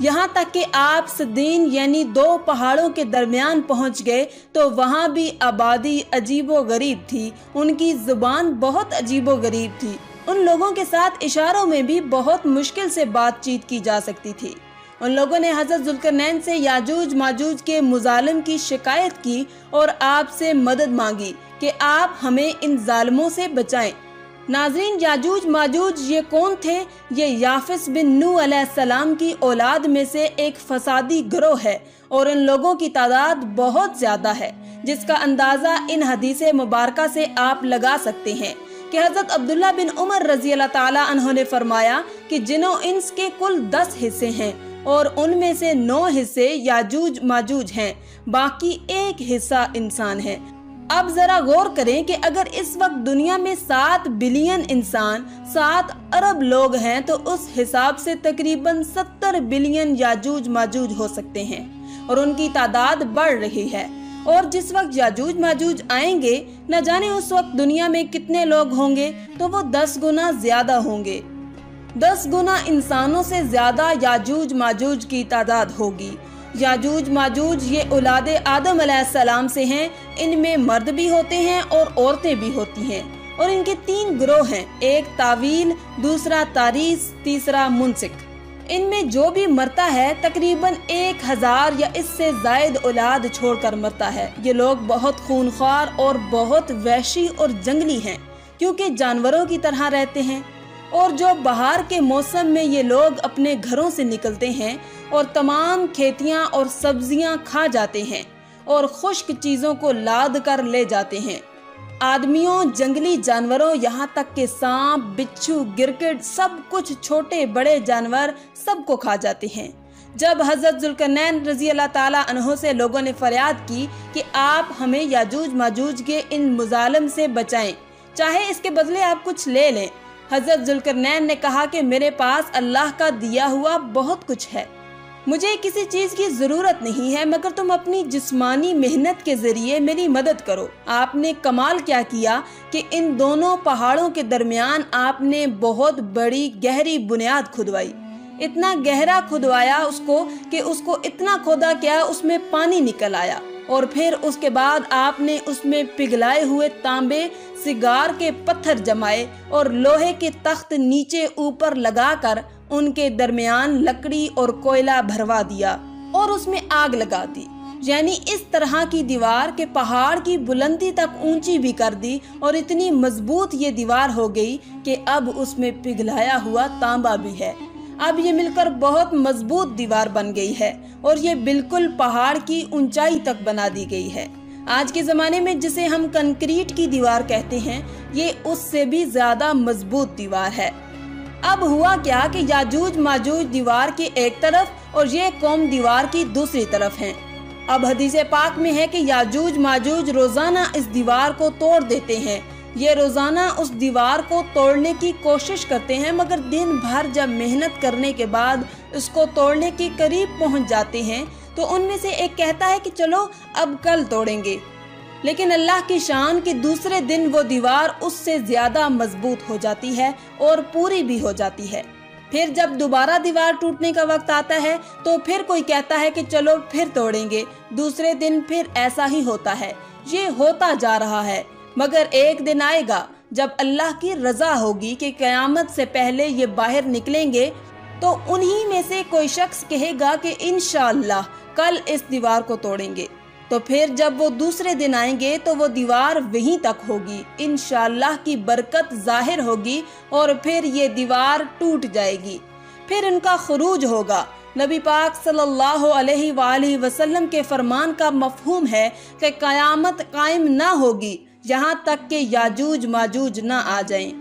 یہاں تک کہ آپ صدین یعنی 2 پہاڑوں کے درمیان پہنچ گئے تو وہاں بھی آبادی عجیب و غریب تھی، ان کی زبان بہت عجیب و غریب تھی، ان لوگوں کے ساتھ اشاروں میں بھی بہت مشکل سے بات چیت کی جا سکتی تھی۔ ان لوگوں نے حضرت ذوالقرنین سے یاجوج ماجوج کے مظالم کی شکایت کی اور آپ سے مدد مانگی کہ آپ ہمیں ان ظالموں سے بچائیں۔ ناظرین، یاجوج ماجوج یہ کون تھے؟ یہ یافس بن نوح علیہ السلام کی اولاد میں سے ایک فسادی گروہ ہے اور ان لوگوں کی تعداد بہت زیادہ ہے، جس کا اندازہ ان حدیث مبارکہ سے آپ لگا سکتے ہیں کہ حضرت عبداللہ بن عمر رضی اللہ تعالی عنہ نے فرمایا کہ جن و انس کے کل 10 حصے ہیں اور ان میں سے 9 حصے یاجوج ماجوج ہیں، باقی 1 حصہ انسان ہے۔ اب ذرا غور کریں کہ اگر اس وقت دنیا میں 7 بلین انسان، 7 ارب لوگ ہیں تو اس حساب سے تقریباً 70 بلین یاجوج ماجوج ہو سکتے ہیں اور ان کی تعداد بڑھ رہی ہے۔ اور جس وقت یاجوج ماجوج آئیں گے، نہ جانے اس وقت دنیا میں کتنے لوگ ہوں گے، تو وہ 10 گنا زیادہ ہوں گے۔ 10 گنا انسانوں سے زیادہ یاجوج ماجوج کی تعداد ہوگی۔ یاجوج ماجوج یہ اولاد آدم علیہ السلام سے ہیں، ان میں مرد بھی ہوتے ہیں اور عورتیں بھی ہوتی ہیں، اور ان کے 3 گروہ ہیں، ایک طاویل، دوسرا تاریس، تیسرا منسک۔ ان میں جو بھی مرتا ہے تقریباً 1000 یا اس سے زائد اولاد چھوڑ کر مرتا ہے۔ یہ لوگ بہت خونخوار اور بہت وحشی اور جنگلی ہیں، کیونکہ جانوروں کی طرح رہتے ہیں، اور جو بہار کے موسم میں یہ لوگ اپنے گھروں سے نکلتے ہیں اور تمام کھیتیاں اور سبزیاں کھا جاتے ہیں اور خشک چیزوں کو لاد کر لے جاتے ہیں۔ آدمیوں، جنگلی جانوروں، یہاں تک کہ سانپ، بچھو، گرگٹ، سب کچھ، چھوٹے بڑے جانور سب کو کھا جاتے ہیں۔ جب حضرت ذوالقرنین رضی اللہ تعالیٰ عنہ سے لوگوں نے فریاد کی کہ آپ ہمیں یاجوج ماجوج کے ان مظالم سے بچائیں، چاہے اس کے بدلے آپ کچھ لے لیں، حضرت ذوالقرنین نے کہا کہ میرے پاس اللہ کا دیا ہوا بہت کچھ ہے، مجھے کسی چیز کی ضرورت نہیں ہے، مگر تم اپنی جسمانی محنت کے ذریعے میری مدد کرو۔ آپ نے کمال کیا کیا کہ ان دونوں پہاڑوں کے درمیان آپ نے بہت بڑی گہری بنیاد کھدوائی، اتنا گہرا کھدوایا اس کو کہ اس کو اتنا کھودا کیا اس میں پانی نکل آیا، اور پھر اس کے بعد آپ نے اس میں پگھلائے ہوئے تانبے، سگار کے پتھر جمائے اور لوہے کے تخت نیچے اوپر لگا کر ان کے درمیان لکڑی اور کوئلہ بھروا دیا اور اس میں آگ لگا دی، یعنی اس طرح کی دیوار کہ پہاڑ کی بلندی تک اونچی بھی کر دی، اور اتنی مضبوط یہ دیوار ہو گئی کہ اب اس میں پگھلایا ہوا تانبا بھی ہے۔ اب یہ مل کر بہت مضبوط دیوار بن گئی ہے اور یہ بالکل پہاڑ کی اونچائی تک بنا دی گئی ہے۔ آج کے زمانے میں جسے ہم کنکریٹ کی دیوار کہتے ہیں، یہ اس سے بھی زیادہ مضبوط دیوار ہے۔ اب ہوا کیا کہ یاجوج ماجوج دیوار کی ایک طرف اور یہ قوم دیوار کی دوسری طرف ہیں۔ اب حدیث پاک میں ہے کہ یاجوج ماجوج روزانہ اس دیوار کو توڑ دیتے ہیں، یہ روزانہ اس دیوار کو توڑنے کی کوشش کرتے ہیں، مگر دن بھر جب محنت کرنے کے بعد اس کو توڑنے کے قریب پہنچ جاتے ہیں تو ان میں سے ایک کہتا ہے کہ چلو اب کل توڑیں گے، لیکن اللہ کی شان کہ دوسرے دن وہ دیوار اس سے زیادہ مضبوط ہو جاتی ہے اور پوری بھی ہو جاتی ہے۔ پھر جب دوبارہ دیوار ٹوٹنے کا وقت آتا ہے تو پھر کوئی کہتا ہے کہ چلو پھر توڑیں گے، دوسرے دن پھر ایسا ہی ہوتا ہے۔ یہ ہوتا جا رہا ہے، مگر ایک دن آئے گا جب اللہ کی رضا ہوگی کہ قیامت سے پہلے یہ باہر نکلیں گے، تو انہی میں سے کوئی شخص کہے گا کہ انشاءاللہ کل اس دیوار کو توڑیں گے، تو پھر جب وہ دوسرے دن آئیں گے تو وہ دیوار وہیں تک ہوگی، انشاءاللہ کی برکت ظاہر ہوگی اور پھر یہ دیوار ٹوٹ جائے گی، پھر ان کا خروج ہوگا۔ نبی پاک صلی اللہ علیہ وآلہ وسلم کے فرمان کا مفہوم ہے کہ قیامت قائم نہ ہوگی یہاں تک کہ یاجوج ماجوج نہ آ جائیں۔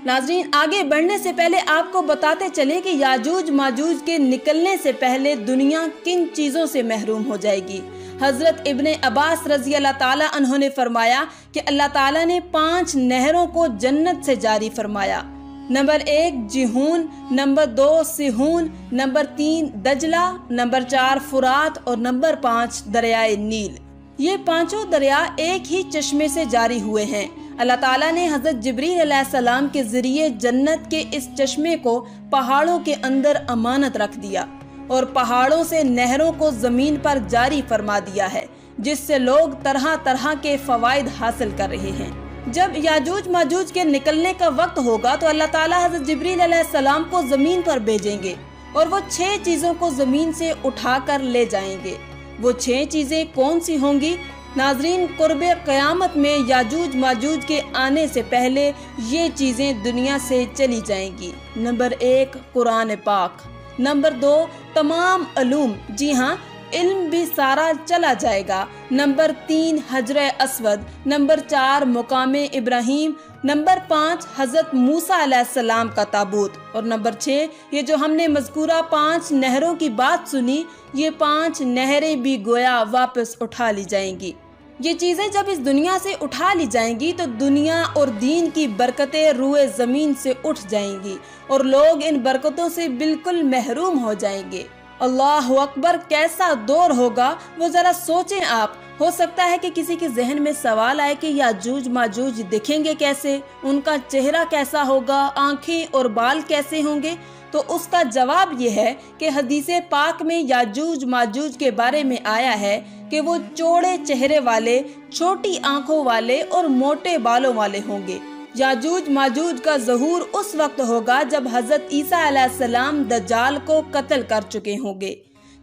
ناظرین، آگے بڑھنے سے پہلے آپ کو بتاتے چلے کہ یاجوج ماجوج کے نکلنے سے پہلے دنیا کن چیزوں سے محروم ہو جائے گی۔ حضرت ابن عباس رضی اللہ تعالیٰ عنہ نے فرمایا کہ اللہ تعالیٰ نے 5 نہروں کو جنت سے جاری فرمایا۔ نمبر 1 جہون، نمبر 2 سہون، نمبر 3 دجلہ، نمبر 4 فرات اور نمبر 5 دریائے نیل۔ یہ 5 دریا ایک ہی چشمے سے جاری ہوئے ہیں۔ اللہ تعالیٰ نے حضرت جبریل علیہ السلام کے ذریعے جنت کے اس چشمے کو پہاڑوں کے اندر امانت رکھ دیا، اور پہاڑوں سے نہروں کو زمین پر جاری فرما دیا ہے، جس سے لوگ طرح طرح کے فوائد حاصل کر رہے ہیں۔ جب یاجوج ماجوج کے نکلنے کا وقت ہوگا تو اللہ تعالیٰ حضرت جبریل علیہ السلام کو زمین پر بھیجیں گے اور وہ 6 چیزوں کو زمین سے اٹھا کر لے جائیں گے۔ وہ 6 چیزیں کون سی ہوں گی؟ ناظرین، قرب قیامت میں یاجوج ماجوج کے آنے سے پہلے یہ چیزیں دنیا سے چلی جائیں گی۔ نمبر 1، قرآن پاک۔ نمبر 2، تمام علوم، جی ہاں، علم بھی سارا چلا جائے گا۔ نمبر 3، حجر اسود۔ نمبر 4، مقام ابراہیم۔ نمبر 5، حضرت موسیٰ علیہ السلام کا تابوت۔ اور نمبر 6، یہ جو ہم نے مذکورہ 5 نہروں کی بات سنی، یہ 5 نہریں بھی گویا واپس اٹھا لی جائیں گی۔ یہ چیزیں جب اس دنیا سے اٹھا لی جائیں گی تو دنیا اور دین کی برکتیں روئے زمین سے اٹھ جائیں گی اور لوگ ان برکتوں سے بالکل محروم ہو جائیں گے۔ اللہ اکبر، کیسا دور ہوگا وہ ذرا سوچیں آپ۔ ہو سکتا ہے کہ کسی کے ذہن میں سوال آئے کہ یاجوج ماجوج دکھیں گے کیسے، ان کا چہرہ کیسا ہوگا، آنکھیں اور بال کیسے ہوں گے؟ تو اس کا جواب یہ ہے کہ حدیث پاک میں یاجوج ماجوج کے بارے میں آیا ہے کہ وہ چوڑے چہرے والے، چھوٹی آنکھوں والے اور موٹے بالوں والے ہوں گے۔ یاجوج ماجوج کا ظہور اس وقت ہوگا جب حضرت عیسیٰ علیہ السلام دجال کو قتل کر چکے ہوں گے۔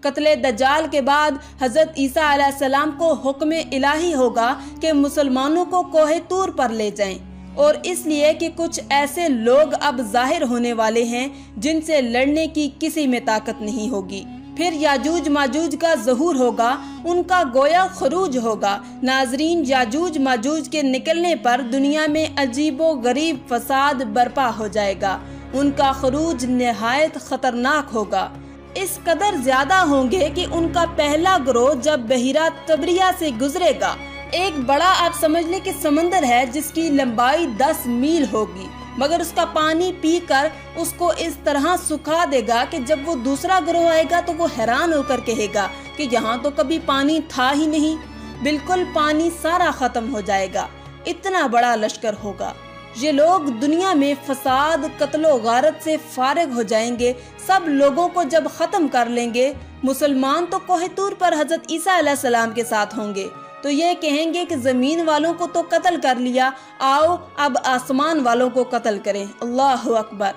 قتل دجال کے بعد حضرت عیسیٰ علیہ السلام کو حکم الہی ہوگا کہ مسلمانوں کو کوہ طور پر لے جائیں، اور اس لیے کہ کچھ ایسے لوگ اب ظاہر ہونے والے ہیں جن سے لڑنے کی کسی میں طاقت نہیں ہوگی۔ پھر یاجوج ماجوج کا ظہور ہوگا، ان کا گویا خروج ہوگا۔ ناظرین، یاجوج ماجوج کے نکلنے پر دنیا میں عجیب و غریب فساد برپا ہو جائے گا۔ ان کا خروج نہایت خطرناک ہوگا، اس قدر زیادہ ہوں گے کہ ان کا پہلا گروہ جب بحیرہ طبریہ سے گزرے گا، ایک بڑا آپ سمجھ لیں کہ سمندر ہے جس کی لمبائی 10 میل ہوگی، مگر اس کا پانی پی کر اس کو اس طرح سکھا دے گا کہ جب وہ دوسرا گروہ آئے گا تو وہ حیران ہو کر کہے گا کہ یہاں تو کبھی پانی تھا ہی نہیں، بالکل پانی سارا ختم ہو جائے گا۔ اتنا بڑا لشکر ہوگا۔ یہ لوگ دنیا میں فساد، قتل و غارت سے فارغ ہو جائیں گے۔ سب لوگوں کو جب ختم کر لیں گے، مسلمان تو کوہ طور پر حضرت عیسیٰ علیہ السلام کے ساتھ ہوں گے، تو یہ کہیں گے کہ زمین والوں کو تو قتل کر لیا، آؤ اب آسمان والوں کو قتل کریں۔ اللہ اکبر،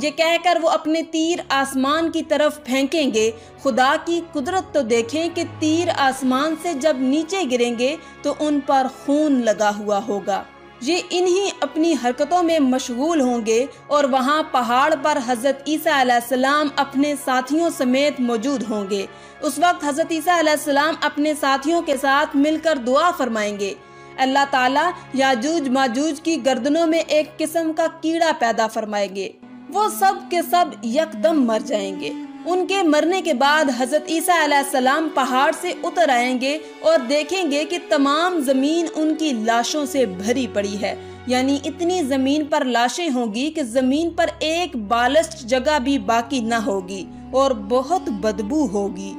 یہ کہہ کر وہ اپنے تیر آسمان کی طرف پھینکیں گے۔ خدا کی قدرت تو دیکھیں کہ تیر آسمان سے جب نیچے گریں گے تو ان پر خون لگا ہوا ہوگا۔ یہ انہی اپنی حرکتوں میں مشغول ہوں گے اور وہاں پہاڑ پر حضرت عیسیٰ علیہ السلام اپنے ساتھیوں سمیت موجود ہوں گے۔ اس وقت حضرت عیسیٰ علیہ السلام اپنے ساتھیوں کے ساتھ مل کر دعا فرمائیں گے۔ اللہ تعالیٰ یاجوج ماجوج کی گردنوں میں ایک قسم کا کیڑا پیدا فرمائیں گے، وہ سب کے سب یکدم مر جائیں گے۔ ان کے مرنے کے بعد حضرت عیسیٰ علیہ السلام پہاڑ سے اتر آئیں گے اور دیکھیں گے کہ تمام زمین ان کی لاشوں سے بھری پڑی ہے، یعنی اتنی زمین پر لاشیں ہوں گی کہ زمین پر ایک بالشت جگہ بھی باقی نہ ہوگی اور بہت بدبو ہوگی۔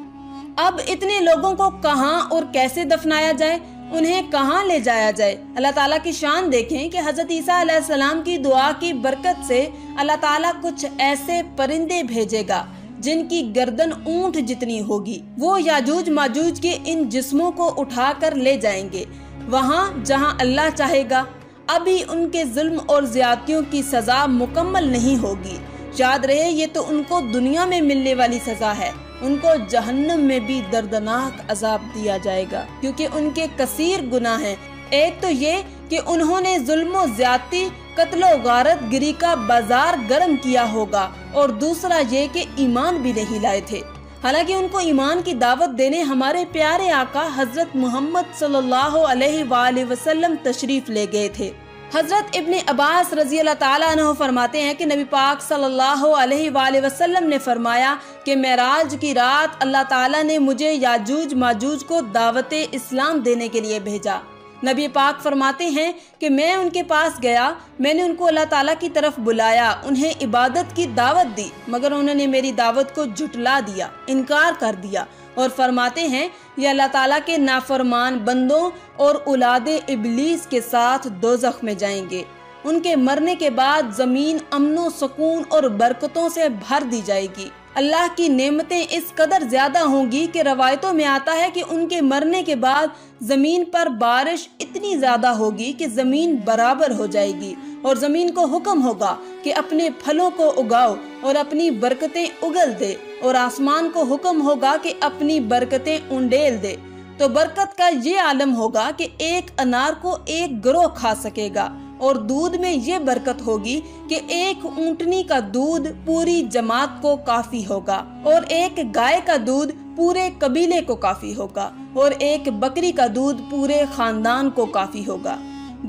اب اتنے لوگوں کو کہاں اور کیسے دفنایا جائے، انہیں کہاں لے جایا جائے؟ اللہ تعالیٰ کی شان دیکھیں کہ حضرت عیسیٰ علیہ السلام کی دعا کی برکت سے اللہ تعالیٰ کچھ ایسے پرندے بھیجے گا جن کی گردن اونٹ جتنی ہوگی۔ وہ یاجوج ماجوج کے ان جسموں کو اٹھا کر لے جائیں گے وہاں جہاں اللہ چاہے گا۔ ابھی ان کے ظلم اور زیادتیوں کی سزا مکمل نہیں ہوگی، یاد رہے یہ تو ان کو دنیا میں ملنے والی سزا ہے، ان کو جہنم میں بھی دردناک عذاب دیا جائے گا، کیونکہ ان کے کثیر گناہ ہیں۔ ایک تو یہ کہ انہوں نے ظلم و زیادتی، قتل و غارت گری کا بازار گرم کیا ہوگا، اور دوسرا یہ کہ ایمان بھی نہیں لائے تھے، حالانکہ ان کو ایمان کی دعوت دینے ہمارے پیارے آقا حضرت محمد صلی اللہ علیہ وآلہ وسلم تشریف لے گئے تھے۔ حضرت ابن عباس رضی اللہ تعالیٰ عنہ فرماتے ہیں کہ نبی پاک صلی اللہ علیہ وآلہ وسلم نے فرمایا کہ معراج کی رات اللہ تعالیٰ نے مجھے یاجوج ماجوج کو دعوت اسلام دینے کے لیے بھیجا۔ نبی پاک فرماتے ہیں کہ میں ان کے پاس گیا، میں نے ان کو اللہ تعالیٰ کی طرف بلایا، انہیں عبادت کی دعوت دی، مگر انہوں نے میری دعوت کو جھٹلا دیا، انکار کر دیا، اور فرماتے ہیں یہ اللہ تعالیٰ کے نافرمان بندوں اور اولاد ابلیس کے ساتھ دوزخ میں جائیں گے۔ ان کے مرنے کے بعد زمین امن و سکون اور برکتوں سے بھر دی جائے گی۔ اللہ کی نعمتیں اس قدر زیادہ ہوں گی کہ روایتوں میں آتا ہے کہ ان کے مرنے کے بعد زمین پر بارش اتنی زیادہ ہوگی کہ زمین برابر ہو جائے گی، اور زمین کو حکم ہوگا کہ اپنے پھلوں کو اگاؤ اور اپنی برکتیں اگل دے، اور آسمان کو حکم ہوگا کہ اپنی برکتیں انڈیل دے۔ تو برکت کا یہ عالم ہوگا کہ ایک انار کو ایک گروہ کھا سکے گا، اور دودھ میں یہ برکت ہوگی کہ ایک اونٹنی کا دودھ پوری جماعت کو کافی ہوگا، اور ایک گائے کا دودھ پورے قبیلے کو کافی ہوگا، اور ایک بکری کا دودھ پورے خاندان کو کافی ہوگا۔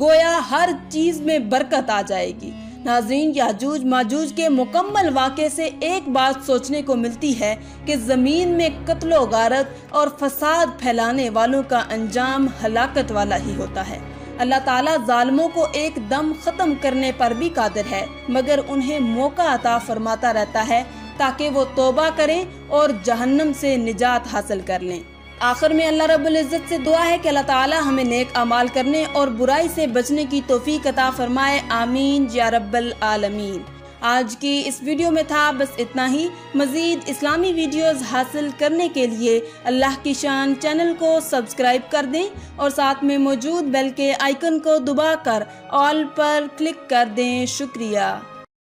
گویا ہر چیز میں برکت آ جائے گی۔ ناظرین، یاجوج ماجوج کے مکمل واقعے سے ایک بات سوچنے کو ملتی ہے کہ زمین میں قتل و غارت اور فساد پھیلانے والوں کا انجام ہلاکت والا ہی ہوتا ہے۔ اللہ تعالیٰ ظالموں کو ایک دم ختم کرنے پر بھی قادر ہے، مگر انہیں موقع عطا فرماتا رہتا ہے تاکہ وہ توبہ کریں اور جہنم سے نجات حاصل کر لیں۔ آخر میں اللہ رب العزت سے دعا ہے کہ اللہ تعالیٰ ہمیں نیک اعمال کرنے اور برائی سے بچنے کی توفیق عطا فرمائے، آمین یا رب العالمین۔ آج کی اس ویڈیو میں تھا بس اتنا ہی۔ مزید اسلامی ویڈیوز حاصل کرنے کے لیے اللہ کی شان چینل کو سبسکرائب کر دیں اور ساتھ میں موجود بیل کے آئیکن کو دبا کر آل پر کلک کر دیں۔ شکریہ۔